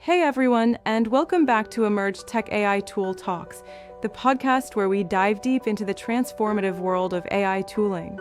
Hey everyone, and welcome back to Emerge Tech AI Tool Talks, the podcast where we dive deep into the transformative world of AI tooling.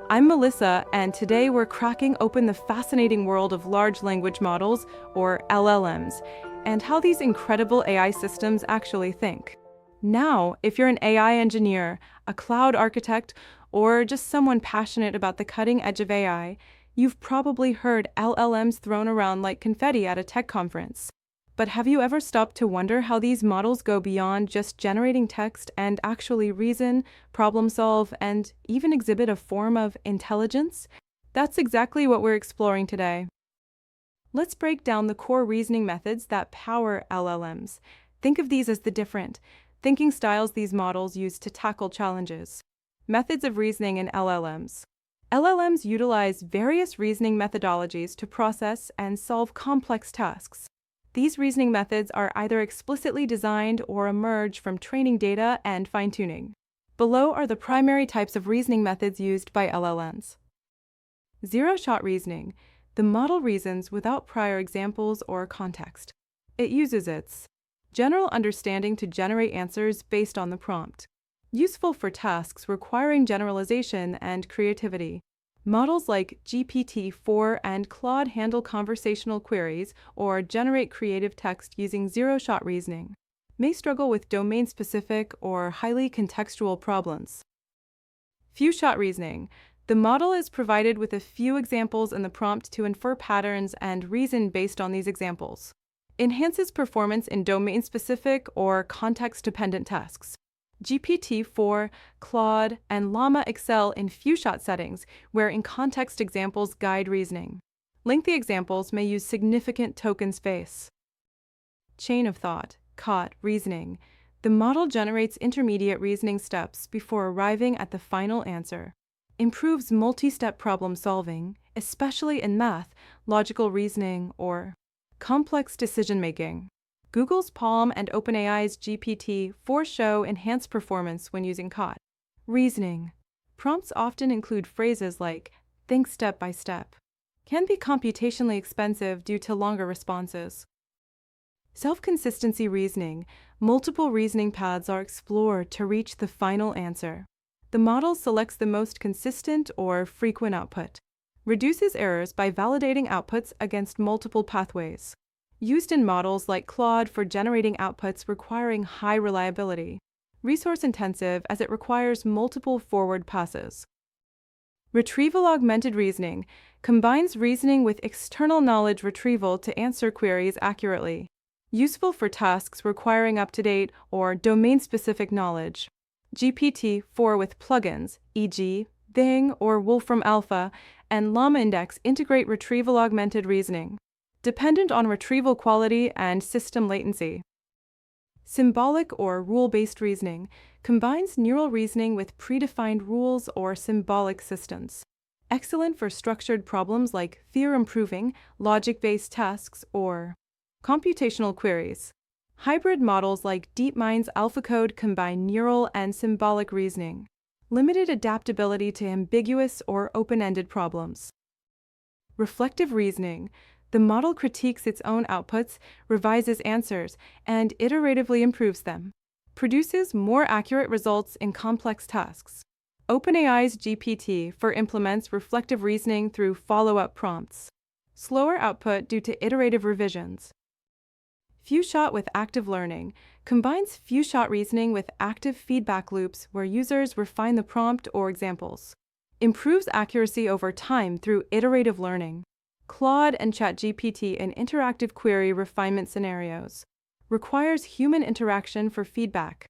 I'm Melissa, and today we're cracking open the fascinating world of large language models, or LLMs, and how these incredible AI systems actually think. Now, if you're an AI engineer, a cloud architect, or just someone passionate about the cutting edge of AI, you've probably heard LLMs thrown around like confetti at a tech conference. But have you ever stopped to wonder how these models go beyond just generating text and actually reason, problem solve, and even exhibit a form of intelligence? That's exactly what we're exploring today. Let's break down the core reasoning methods that power LLMs. Think of these as the different thinking styles these models use to tackle challenges. Methods of reasoning in LLMs. LLMs utilize various reasoning methodologies to process and solve complex tasks. These reasoning methods are either explicitly designed or emerge from training data and fine-tuning. Below are the primary types of reasoning methods used by LLMs. Zero-shot reasoning. The model reasons without prior examples or context. It uses its general understanding to generate answers based on the prompt. Useful for tasks requiring generalization and creativity. Models like GPT-4 and Claude handle conversational queries or generate creative text using zero-shot reasoning. May struggle with domain-specific or highly contextual problems. Few-shot reasoning. The model is provided with a few examples in the prompt to infer patterns and reason based on these examples. Enhances performance in domain-specific or context-dependent tasks. GPT-4, Claude, and Llama excel in few-shot settings, where in-context examples guide reasoning. Lengthy examples may use significant token space. Chain of thought, COT, reasoning. The model generates intermediate reasoning steps before arriving at the final answer. Improves multi-step problem solving, especially in math, logical reasoning, or complex decision-making. Google's Palm and OpenAI's GPT-4 show enhanced performance when using COT. Reasoning. Prompts often include phrases like, think step by step. Can be computationally expensive due to longer responses. Self-consistency reasoning. Multiple reasoning paths are explored to reach the final answer. The model selects the most consistent or frequent output. Reduces errors by validating outputs against multiple pathways. Used in models like Claude for generating outputs requiring high reliability. Resource-intensive as it requires multiple forward passes. Retrieval-augmented reasoning combines reasoning with external knowledge retrieval to answer queries accurately. Useful for tasks requiring up-to-date or domain-specific knowledge. GPT-4 with plugins, e.g., Bing or Wolfram Alpha, and Llama Index integrate retrieval-augmented reasoning. Dependent on retrieval quality and system latency. Symbolic or rule-based reasoning combines neural reasoning with predefined rules or symbolic systems. Excellent for structured problems like theorem-proving, logic-based tasks, or computational queries. Hybrid models like DeepMind's AlphaCode combine neural and symbolic reasoning. Limited adaptability to ambiguous or open-ended problems. Reflective reasoning. The model critiques its own outputs, revises answers, and iteratively improves them. Produces more accurate results in complex tasks. OpenAI's GPT-4 implements reflective reasoning through follow-up prompts. Slower output due to iterative revisions. Few-shot with active learning combines few-shot reasoning with active feedback loops where users refine the prompt or examples. Improves accuracy over time through iterative learning. Claude and ChatGPT in interactive query refinement scenarios. Requires human interaction for feedback.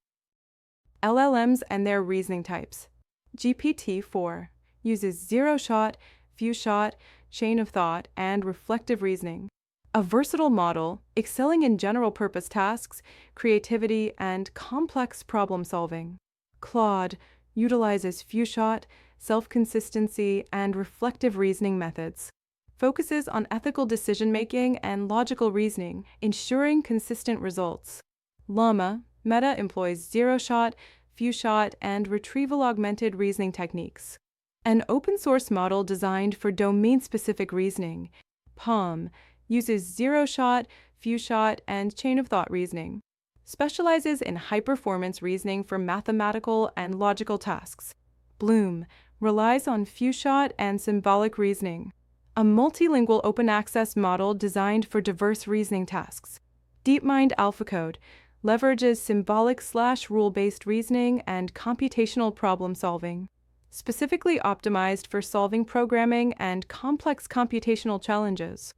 LLMs and their reasoning types. GPT-4 uses zero-shot, few-shot, chain of thought, and reflective reasoning. A versatile model, excelling in general-purpose tasks, creativity, and complex problem-solving. Claude utilizes few-shot, self-consistency, and reflective reasoning methods. Focuses on ethical decision-making and logical reasoning, ensuring consistent results. Llama, Meta employs zero-shot, few-shot, and retrieval-augmented reasoning techniques. An open-source model designed for domain-specific reasoning. Palm uses zero-shot, few-shot, and chain-of-thought reasoning. Specializes in high-performance reasoning for mathematical and logical tasks. Bloom relies on few-shot and symbolic reasoning, a multilingual open-access model designed for diverse reasoning tasks. DeepMind AlphaCode leverages symbolic/rule-based reasoning and computational problem-solving, specifically optimized for solving programming and complex computational challenges.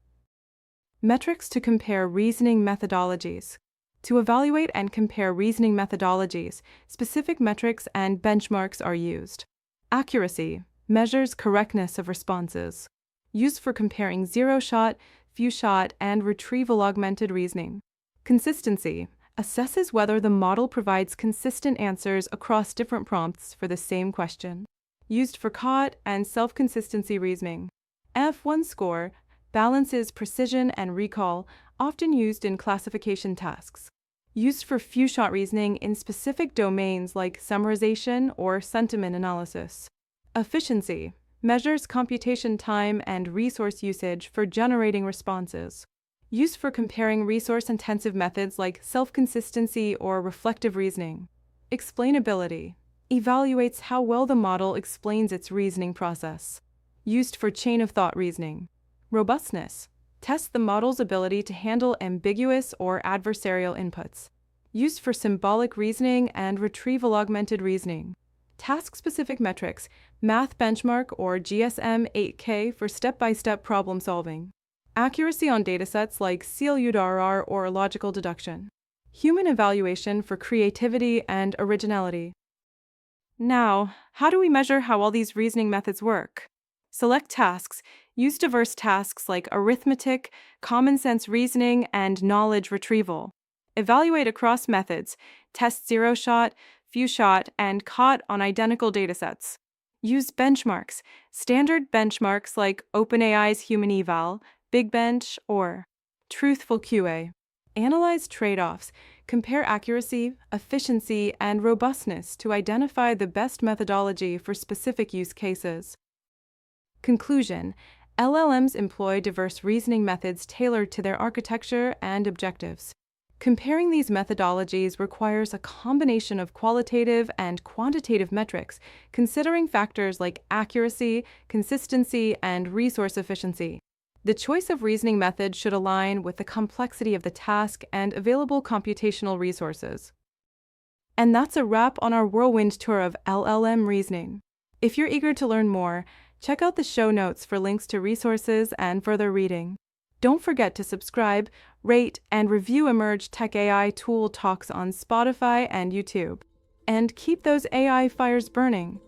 Metrics to compare reasoning methodologies. To evaluate and compare reasoning methodologies, specific metrics and benchmarks are used. Accuracy measures correctness of responses, used for comparing zero-shot, few-shot, and retrieval-augmented reasoning. Consistency assesses whether the model provides consistent answers across different prompts for the same question. Used for COT and self-consistency reasoning. F1 score balances precision and recall, often used in classification tasks. Used for few-shot reasoning in specific domains like summarization or sentiment analysis. Efficiency measures computation time and resource usage for generating responses. Used for comparing resource-intensive methods like self-consistency or reflective reasoning. Explainability evaluates how well the model explains its reasoning process. Used for chain-of-thought reasoning. Robustness tests the model's ability to handle ambiguous or adversarial inputs. Used for symbolic reasoning and retrieval-augmented reasoning. Task-specific metrics, Math Benchmark or GSM-8K for step-by-step problem solving. Accuracy on datasets like CLUDRR or logical deduction. Human evaluation for creativity and originality. Now, how do we measure how all these reasoning methods work? Select tasks. Use diverse tasks like arithmetic, common sense reasoning, and knowledge retrieval. Evaluate across methods. Test zero-shot, few-shot, and COT on identical datasets. Use benchmarks. Standard benchmarks like OpenAI's Human Eval, Big Bench, or Truthful QA. Analyze trade-offs. Compare accuracy, efficiency, and robustness to identify the best methodology for specific use cases. Conclusion: LLMs employ diverse reasoning methods tailored to their architecture and objectives. Comparing these methodologies requires a combination of qualitative and quantitative metrics, considering factors like accuracy, consistency, and resource efficiency. The choice of reasoning method should align with the complexity of the task and available computational resources. And that's a wrap on our whirlwind tour of LLM reasoning. If you're eager to learn more, check out the show notes for links to resources and further reading. Don't forget to subscribe, rate, and review Emerge Tech AI Tool Talks on Spotify and YouTube. And keep those AI fires burning.